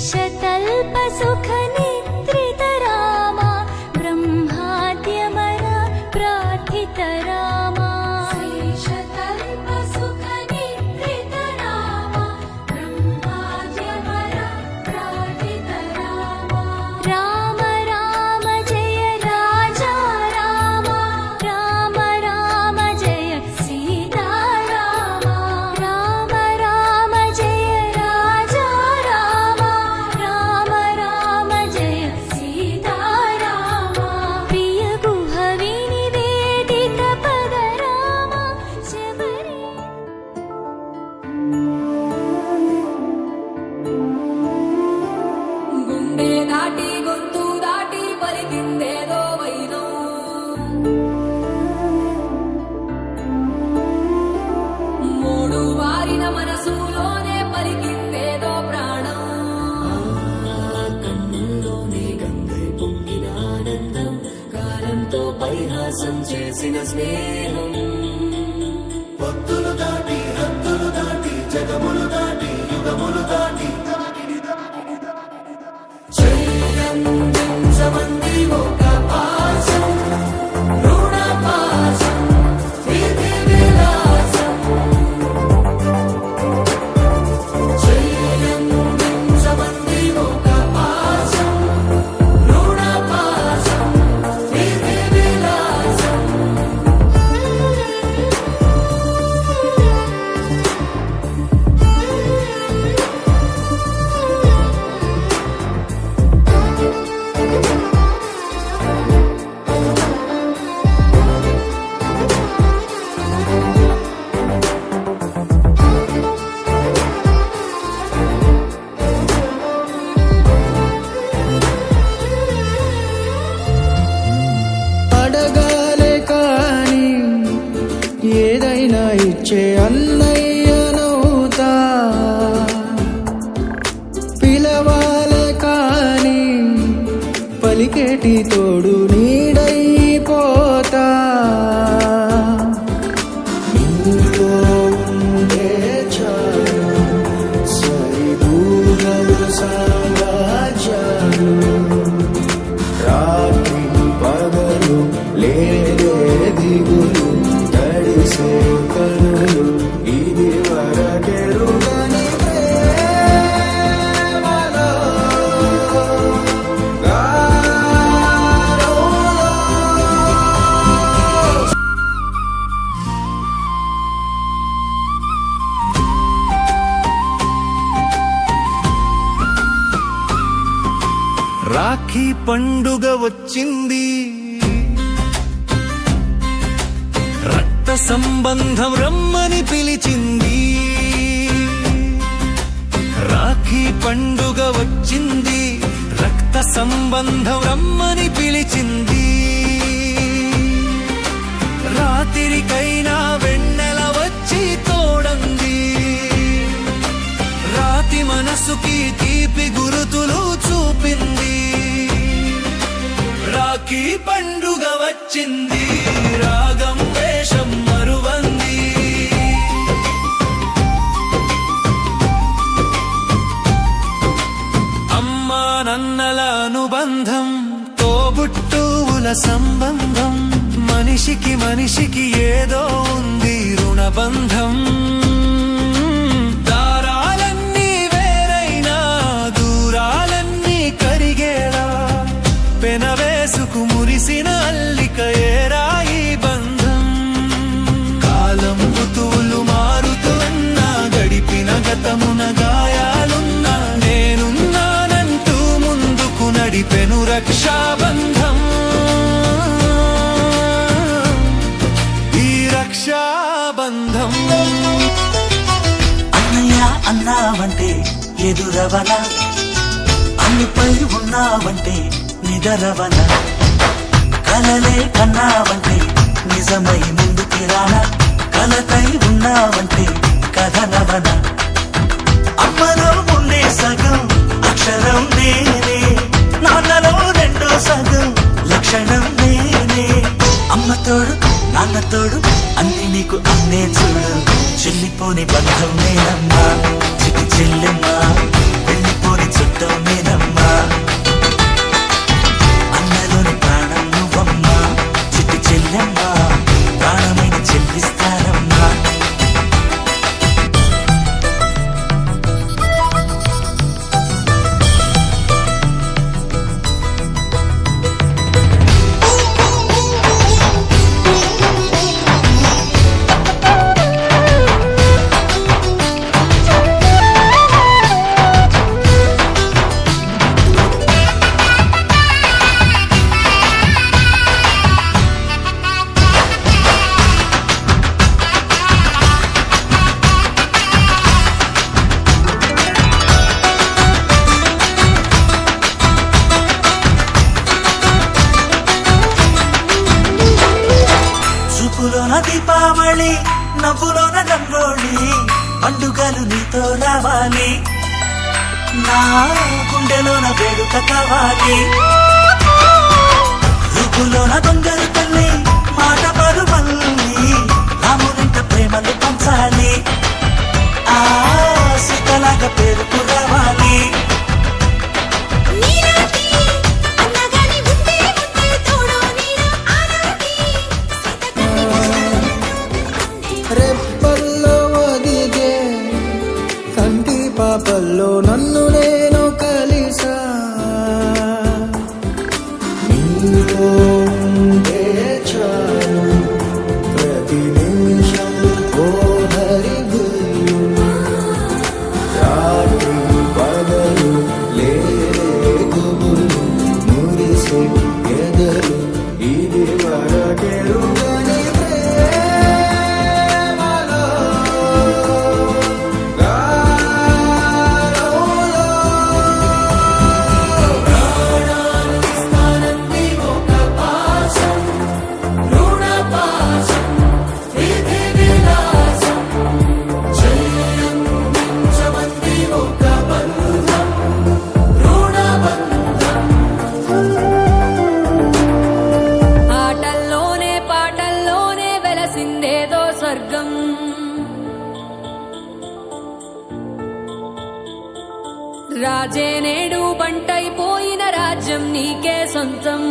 शेषतल्पसुखनिद्रित रामा ब्रह्माद्यमरा प्रार्थित रामा शेषतल्पसुखनिद्रित रामा ब्रह्माद्यमरा प्रार्थित रामा राम राम जय राजा रामा राम राम जय सीता रामा राम राम जय राजा रामा राम राम जय सीता रामा प्रिय गुह विनिवेदित पद रामा शबरी గుండె దాటి గొంతు దాటి పలికిందేదో వైనం మూడు వారిన మనసులోనే పలికిందేదో ప్రాణం కన్నుల్లోనే గంగై పొంగిన ఆనందం కాలంతో పరిహాసం చేసిన స్నేహం భక్తులు దాటి హద్దులు దాటి జగములు దాటి యుగములు దాటి చెయ్యందించమంది ఒక పాశం రుణ పాశం విధి విలాసం చెయ్యందించమంది ఒక పాశం రుణ పాశం విధి విలాసం అడగాలే కాని ఏదైనా ఇచ్చే అన్నయ్యనవుతా పిలవాలే కాని పలికేటి తోడు నీడైపోతా నీతో ఉండే చాలు సరిదూరలు సామ్రాజ్యాలు రాత్రి పగలు లేదే దిగులు తడిసే కనులు ఇది వరకెరుగని ప్రేమలో గారోలో. రాఖీ పండుగ వచ్చింది రక్త సంబంధం రమ్మని పిలిచింది రాఖీ పండుగ వచ్చింది రక్త సంబంధం రమ్మని పిలిచింది రాత్రికైనా వెన్నెల వచ్చి తోడంది రాతి మనసుకి తీపి గురుతులు చూపింది రాఖీ పండుగ వచ్చింది రాగం వేషం మరువంది అమ్మా నన్నల అనుబంధం తోబుట్టువుల సంబంధం మనిషికి మనిషికి ఏదో ఉంది రుణబంధం దారాలన్నీ వేరైనా దూరాలన్నీ కరిగేలా పెనవేసుకు మురిసిన అల్లిక ఏరా ఈ బంధం కాలం ఋతువులు మారుతున్నా గడిపిన గతమున గాయాలున్నా నేనున్నానంటూ ముందుకు నడిపెను రక్షాబంధం ఈ రక్షాబంధం అన్నయ్య అన్నావంటే ఎదురవన అన్నిపై ఉన్నావంటే నిదరవన కలలే కన్నావంటే నిజమై ముందుకి రానా కలతై ఉన్నావంటే కథనవన అమ్మలో ఉండే సగం అక్షరం నేనే నాన్నలో రెండో సగం లక్షణం నేనే అమ్మ తోడు నాన్న తోడు అన్ని నీకు అన్నే చూడు చెల్లిపోని బంధం నేనమ్మా చిటి చెల్లెమ్మా వెళ్ళిపోని చుట్టం తొలి నవ్వులోన రంగోళి పండుగలు నీతో రావాలి నా గుండెలోన వేడుక కావాలి రూపులోన బంగారు తల్లి మాట పరుమల్లి రామునింట ప్రేమలు పంచాలి ఆ సీతలాగా పేరుకు రావాలి నీరాటి అన్నగాని ఉంటే ఉంటే తోడు నీడ ఆనాటి రెప్పల్లో ఒదిగే కంటి పాపల్లో నన్ను నేను కలిసా నీతో ఉంటే చాలు ప్రతి నిమిషం ఓ హరిగులు రాత్రి పగలు లేగులు మురిసే ఎదలు ఇది వరకెరుగని ప్రేమలో గాలోలో ప్రాణానిస్తానంది ఒక పాశం రుణ పాశం విధి విలాసం చెయ్యందించమంది ఒక బంధం రుణ బంధం ఆటల్లోనే పాటల్లోనే వెలసిందేదో స్వర్గం రాజే నేడు బంటైపోయిన రాజ్యం నీకే సొంతం